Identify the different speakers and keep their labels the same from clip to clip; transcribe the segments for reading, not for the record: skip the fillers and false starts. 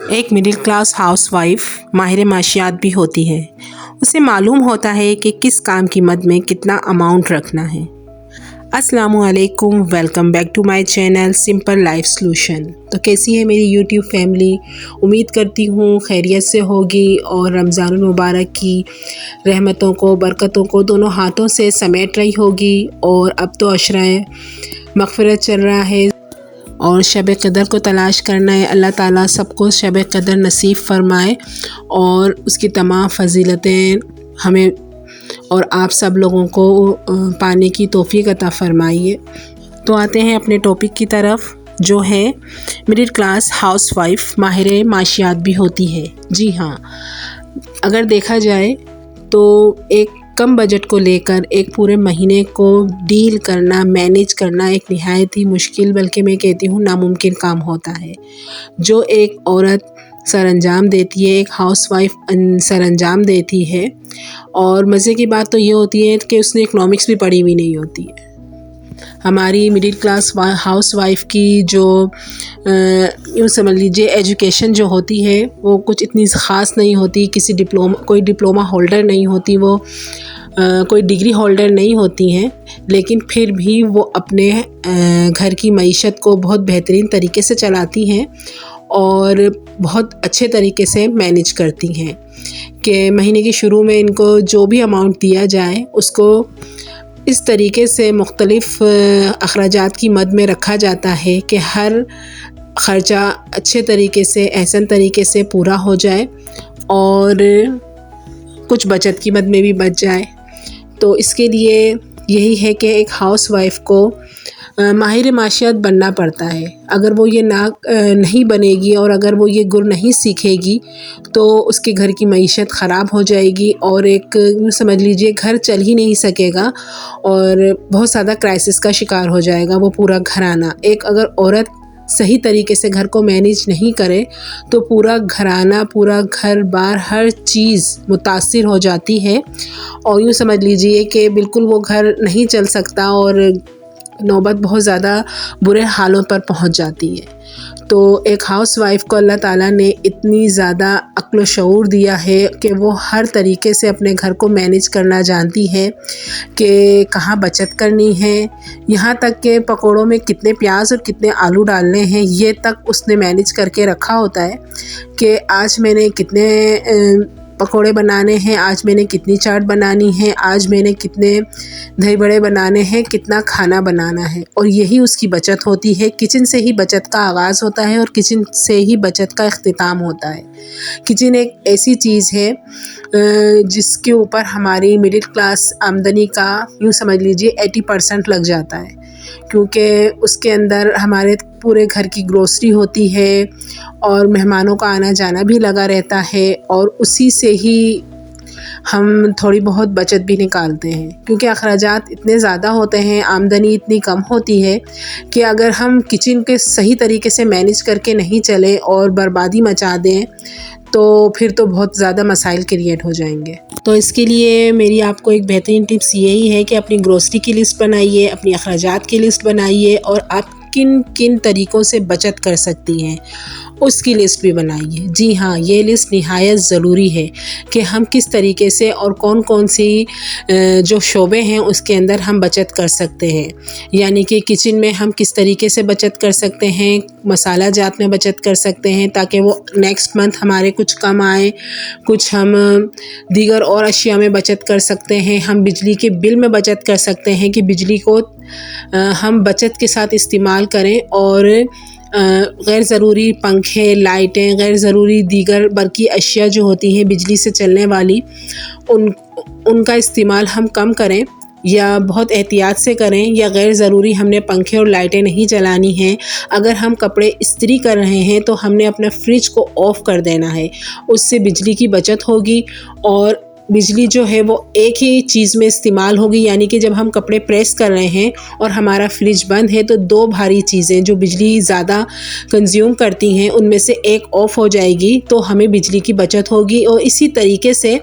Speaker 1: एक middle class housewife माहिर माशियात भी होती है। उसे मालूम होता है कि किस काम की मद में कितना अमाउंट रखना है। अस्सलामुअलैकुम, welcome back to my channel simple life solution. तो कैसी है मेरी यूट्यूब फैमिली? उम्मीद करती हूँ खैरियत से होगी और रमज़ानुल मुबारक की रहमतों को, बरकतों को दोनों हाथों से समेट रही होगी। और अब तो अशराए मग़फ़िरत चल रहा है और शब क़दर को तलाश करना है। अल्लाह ताला सबको शब क़दर नसीब फ़रमाए और उसकी तमाम फ़जीलतें हमें और आप सब लोगों को पाने की तौफ़ीक़ अता फ़रमाइए। तो आते हैं अपने टॉपिक की तरफ, जो है मिडिल क्लास हाउसवाइफ माहिर माशियात भी होती है। जी हाँ, अगर देखा जाए तो एक कम बजट को लेकर एक पूरे महीने को डील करना, मैनेज करना एक निहायत ही मुश्किल, बल्कि मैं कहती हूँ नामुमकिन काम होता है, जो एक औरत सरअंजाम देती है, एक हाउसवाइफ सरअंजाम देती है। और मज़े की बात तो ये होती है कि उसने इकनॉमिक्स भी पढ़ी हुई नहीं होती है। हमारी मिडिल क्लास हाउसवाइफ की जो यूँ समझ लीजिए एजुकेशन जो होती है वो कुछ इतनी ख़ास नहीं होती। कोई डिप्लोमा होल्डर नहीं होती, वो कोई डिग्री होल्डर नहीं होती हैं, लेकिन फिर भी वो अपने घर की मईशत को बहुत बेहतरीन तरीके से चलाती हैं और बहुत अच्छे तरीके से मैनेज करती हैं कि महीने के शुरू में इनको जो भी अमाउंट दिया जाए उसको इस तरीके से मुख्तलिफ़ अखराजात की मद में रखा जाता है कि हर ख़र्चा अच्छे तरीके से, एहसन तरीके से पूरा हो जाए और कुछ बचत की मद में भी बच जाए। तो इसके लिए यही है कि एक हाउसवाइफ को माहिर माशियात बनना पड़ता है। अगर वो ये नहीं बनेगी और अगर वो ये गुर नहीं सीखेगी तो उसके घर की मईशत ख़राब हो जाएगी और एक समझ लीजिए घर चल ही नहीं सकेगा और बहुत ज़्यादा क्राइसिस का शिकार हो जाएगा वो पूरा घराना। एक अगर औरत सही तरीके से घर को मैनेज नहीं करे तो पूरा घराना, पूरा घर बार हर चीज़ मुतासिर हो जाती है और यूँ समझ लीजिए कि बिल्कुल वो घर नहीं चल सकता और नौबत बहुत ज़्यादा बुरे हालों पर पहुंच जाती है। तो एक हाउसवाइफ को अल्लाह ताला ने इतनी ज़्यादा अक्ल शऊर दिया है कि वो हर तरीके से अपने घर को मैनेज करना जानती है कि कहाँ बचत करनी है, यहाँ तक कि पकौड़ों में कितने प्याज और कितने आलू डालने हैं ये तक उसने मैनेज करके रखा होता है कि आज मैंने कितने पकोड़े बनाने हैं, आज मैंने कितनी चाट बनानी है, आज मैंने कितने दही बड़े बनाने हैं, कितना खाना बनाना है। और यही उसकी बचत होती है। किचन से ही बचत का आगाज़ होता है और किचन से ही बचत का इख्तिताम होता है। किचन एक ऐसी चीज़ है जिसके ऊपर हमारी मिडिल क्लास आमदनी का यूँ समझ लीजिए 80% लग जाता है, क्योंकि उसके अंदर हमारे पूरे घर की ग्रोसरी होती है और मेहमानों का आना जाना भी लगा रहता है और उसी से ही हम थोड़ी बहुत बचत भी निकालते हैं, क्योंकि अखराजात इतने ज़्यादा होते हैं, आमदनी इतनी कम होती है कि अगर हम किचन के सही तरीके से मैनेज करके नहीं चले और बर्बादी मचा दें तो फिर तो बहुत ज़्यादा मसाइल क्रिएट हो जाएंगे। तो इसके लिए मेरी आपको एक बेहतरीन टिप्स यही है कि अपनी ग्रोसरी की लिस्ट बनाइए, अपनी अखराजात की लिस्ट बनाइए और आप किन किन तरीक़ों से बचत कर सकती हैं उसकी लिस्ट भी बनाइए। जी हाँ, ये लिस्ट निहायत ज़रूरी है कि हम किस तरीके से और कौन कौन सी जो शोबे हैं उसके अंदर हम बचत कर सकते हैं। यानी कि किचन में हम किस तरीके से बचत कर सकते हैं, मसाला जात में बचत कर सकते हैं ताकि वो नेक्स्ट मंथ हमारे कुछ कम आए, कुछ हम दीगर और अशिया में बचत कर सकते हैं। हम बिजली के बिल में बचत कर सकते हैं कि बिजली को हम बचत के साथ इस्तेमाल करें और गैर ज़रूरी पंखे, लाइटें, गैर ज़रूरी दीगर बरकी अशिया जो होती हैं बिजली से चलने वाली, उनका इस्तेमाल हम कम करें या बहुत एहतियात से करें, या गैर ज़रूरी हमने पंखे और लाइटें नहीं चलानी हैं। अगर हम कपड़े इस्त्री कर रहे हैं तो हमने अपना फ्रिज को ऑफ़ कर देना है, उससे बिजली की बचत होगी और बिजली जो है वो एक ही चीज़ में इस्तेमाल होगी। यानी कि जब हम कपड़े प्रेस कर रहे हैं और हमारा फ्रिज बंद है तो दो भारी चीज़ें जो बिजली ज़्यादा कंज्यूम करती हैं उनमें से एक ऑफ़ हो जाएगी, तो हमें बिजली की बचत होगी और इसी तरीके से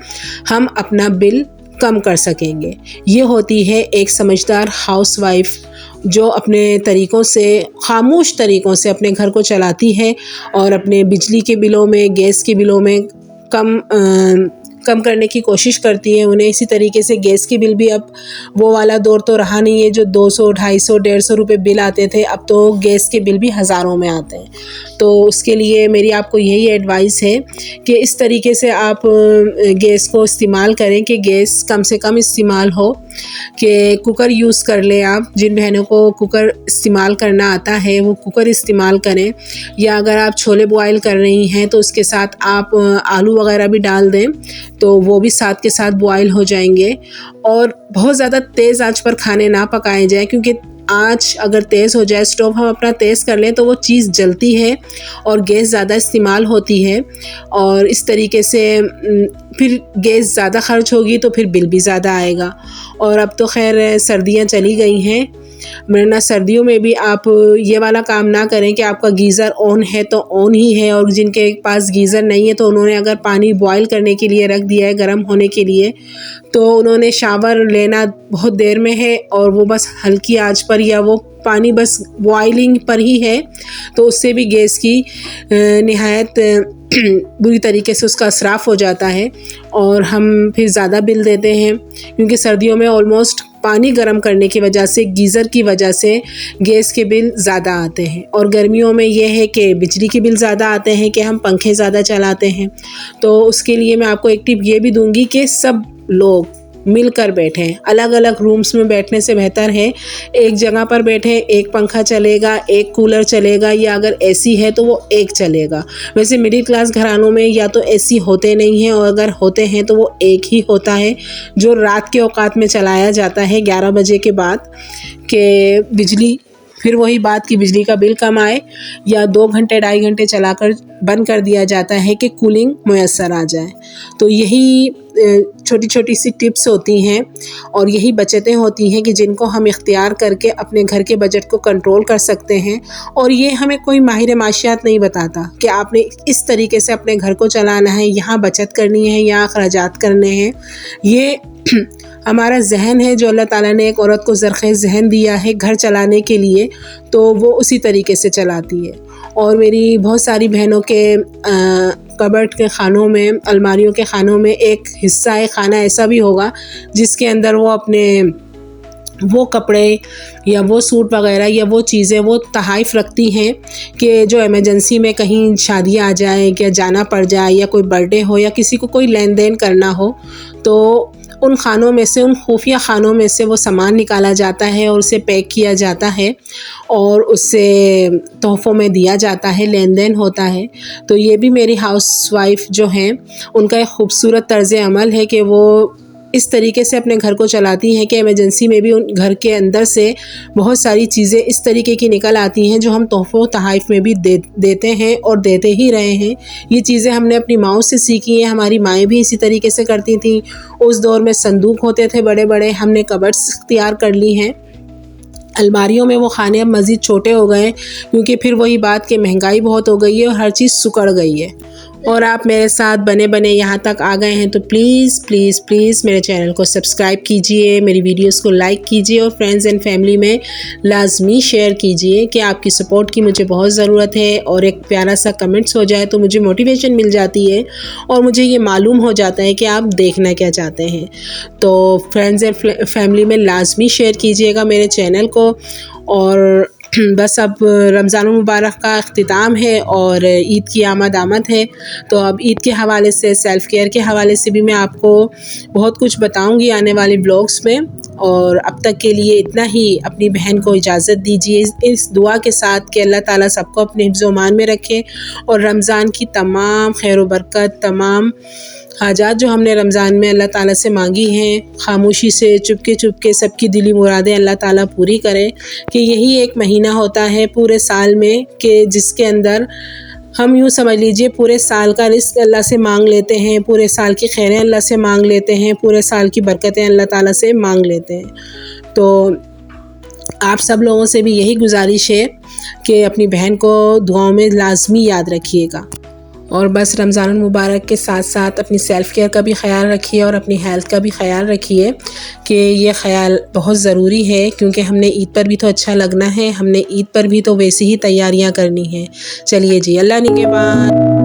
Speaker 1: हम अपना बिल कम कर सकेंगे। ये होती है एक समझदार हाउसवाइफ जो अपने तरीक़ों से, खामोश तरीक़ों से अपने घर को चलाती है और अपने बिजली के बिलों में, गैस के बिलों में कम करने की कोशिश करती है उन्हें। इसी तरीके से गैस के बिल भी अब वो वाला दौर तो रहा नहीं है जो 200, 250, 150 रुपये बिल आते थे। अब तो गैस के बिल भी हज़ारों में आते हैं। तो उसके लिए मेरी आपको यही एडवाइस है कि इस तरीके से आप गैस को इस्तेमाल करें कि गैस कम से कम इस्तेमाल हो, कि कुकर यूज़ कर लें आप। जिन बहनों को कुकर इस्तेमाल करना आता है वो कुकर इस्तेमाल करें, या अगर आप छोले बॉयल कर रही हैं तो उसके साथ आप आलू वगैरह भी डाल दें तो वो भी साथ के साथ बॉयल हो जाएंगे। और बहुत ज़्यादा तेज़ आंच पर खाने ना पकाए जाएं, क्योंकि आंच अगर तेज़ हो जाए, स्टोव हम अपना तेज़ कर लें तो वो चीज़ जलती है और गैस ज़्यादा इस्तेमाल होती है। और इस तरीके से फिर गैस ज़्यादा ख़र्च होगी तो फिर बिल भी ज़्यादा आएगा। और अब तो खैर सर्दियाँ चली गई हैं, वरना सर्दियों में भी आप ये वाला काम ना करें कि आपका गीज़र ऑन है तो ऑन ही है, और जिनके पास गीज़र नहीं है तो उन्होंने अगर पानी बॉयल करने के लिए रख दिया है, गर्म होने के लिए, तो उन्होंने शावर लेना बहुत देर में है और वो बस हल्की आंच पर, या वो पानी बस बॉइलिंग पर ही है, तो उससे भी गैस की निहायत बुरी तरीके से उसका इसराफ़ हो जाता है और हम फिर ज़्यादा बिल देते हैं। क्योंकि सर्दियों में ऑलमोस्ट पानी गर्म करने की वजह से, गीज़र की वजह से गैस के बिल ज़्यादा आते हैं। और गर्मियों में ये है कि बिजली के बिल ज़्यादा आते हैं कि हम पंखे ज़्यादा चलाते हैं। तो उसके लिए मैं आपको एक टिप ये भी दूंगी कि सब लोग मिलकर बैठें। अलग अलग रूम्स में बैठने से बेहतर है एक जगह पर बैठें, एक पंखा चलेगा, एक कूलर चलेगा, या अगर एसी है तो वो एक चलेगा। वैसे मिडिल क्लास घरानों में या तो एसी होते नहीं हैं, और अगर होते हैं तो वो एक ही होता है जो रात के औकात में चलाया जाता है 11 बजे के बाद, कि बिजली, फिर वही बात कि बिजली का बिल कम आए, या 2 घंटे 2.5 घंटे चलाकर बंद कर दिया जाता है कि कूलिंग मुयस्सर आ जाए। तो यही छोटी छोटी सी टिप्स होती हैं और यही बचतें होती हैं कि जिनको हम इख्तियार करके अपने घर के बजट को कंट्रोल कर सकते हैं। और ये हमें कोई माहिर माशियात नहीं बताता कि आपने इस तरीके से अपने घर को चलाना है, यहाँ बचत करनी है, यहाँ अखराजात करने हैं। ये हमारा जहन है जो अल्लाह ताला ने एक औरत को ज़रख़े ज़हन दिया है घर चलाने के लिए, तो वो उसी तरीके से चलाती है। और मेरी बहुत सारी बहनों के कबर्ड के खानों में, अलमारियों के खानों में एक हिस्सा है, खाना ऐसा भी होगा जिसके अंदर वो अपने वो कपड़े या वो सूट वगैरह या वो चीज़ें वो तहाइफ़ रखती हैं कि जो इमरजेंसी में कहीं शादी आ जाए, या जाना पड़ जाए, या कोई बर्थडे हो, या किसी को कोई लेन देन करना हो, तो उन खानों में से, उन खुफिया खानों में से वो सामान निकाला जाता है और उसे पैक किया जाता है और उससे तोहफ़ों में दिया जाता है, लेन देन होता है। तो ये भी मेरी हाउसवाइफ जो हैं उनका एक ख़ूबसूरत तर्ज़ अमल है कि वो इस तरीके से अपने घर को चलाती हैं कि इमरजेंसी में भी उन घर के अंदर से बहुत सारी चीज़ें इस तरीके की निकल आती हैं जो हम तोहफ़ों तहाइफ़ में भी देते हैं और देते ही रहे हैं। ये चीज़ें हमने अपनी माँओं से सीखी हैं, हमारी माएँ भी इसी तरीके से करती थीं। उस दौर में संदूक होते थे बड़े बड़े, हमने कबर्ड्स तैयार कर ली हैं। अलमारियों में वो खाने अब मज़ीद छोटे हो गए हैं, क्योंकि फिर वही बात कि महंगाई बहुत हो गई है और हर चीज़ सिकुड़ गई है। और आप मेरे साथ बने बने यहाँ तक आ गए हैं तो प्लीज़ प्लीज़ प्लीज़ मेरे चैनल को सब्सक्राइब कीजिए, मेरी वीडियोस को लाइक कीजिए और फ्रेंड्स एंड फैमिली में लाजमी शेयर कीजिए कि आपकी सपोर्ट की मुझे बहुत ज़रूरत है। और एक प्यारा सा कमेंट्स हो जाए तो मुझे मोटिवेशन मिल जाती है और मुझे ये मालूम हो जाता है कि आप देखना क्या चाहते हैं। तो फ्रेंड्स एंड फैमिली में लाजमी शेयर कीजिएगा मेरे चैनल को। और बस अब रमज़ान मुबारक का अख्तिताम है और ईद की आमद है, तो अब ईद के हवाले से, सेल्फ़ केयर के हवाले से भी मैं आपको बहुत कुछ बताऊंगी आने वाले ब्लॉग्स में। और अब तक के लिए इतना ही। अपनी बहन को इजाज़त दीजिए इस दुआ के साथ कि अल्लाह ताला सबको अपने हिफ्ज़ मान में रखे और रमज़ान की तमाम खैर व बरकत, तमाम हाजात जो हमने रमज़ान में अल्लाह ताला से मांगी हैं, खामोशी से चुपके सबकी दिली मुरादें अल्लाह ताला पूरी करे। कि यही एक महीना होता है पूरे साल में कि जिसके अंदर हम यूँ समझ लीजिए पूरे साल का रिस्क अल्लाह से मांग लेते हैं, पूरे साल की खैरें अल्लाह से मांग लेते हैं, पूरे साल की बरकतें अल्लाह ताला से मांग लेते हैं। तो आप सब लोगों से भी यही गुजारिश है कि अपनी बहन को दुआओं में लाजमी याद रखिएगा। और बस रमज़ान मुबारक के साथ साथ अपनी सेल्फ़ केयर का भी ख्याल रखिए और अपनी हेल्थ का भी ख्याल रखिए कि ये ख्याल बहुत ज़रूरी है, क्योंकि हमने ईद पर भी तो अच्छा लगना है, हमने ईद पर भी तो वैसी ही तैयारियां करनी है। चलिए जी, अल्लाह निगहबान।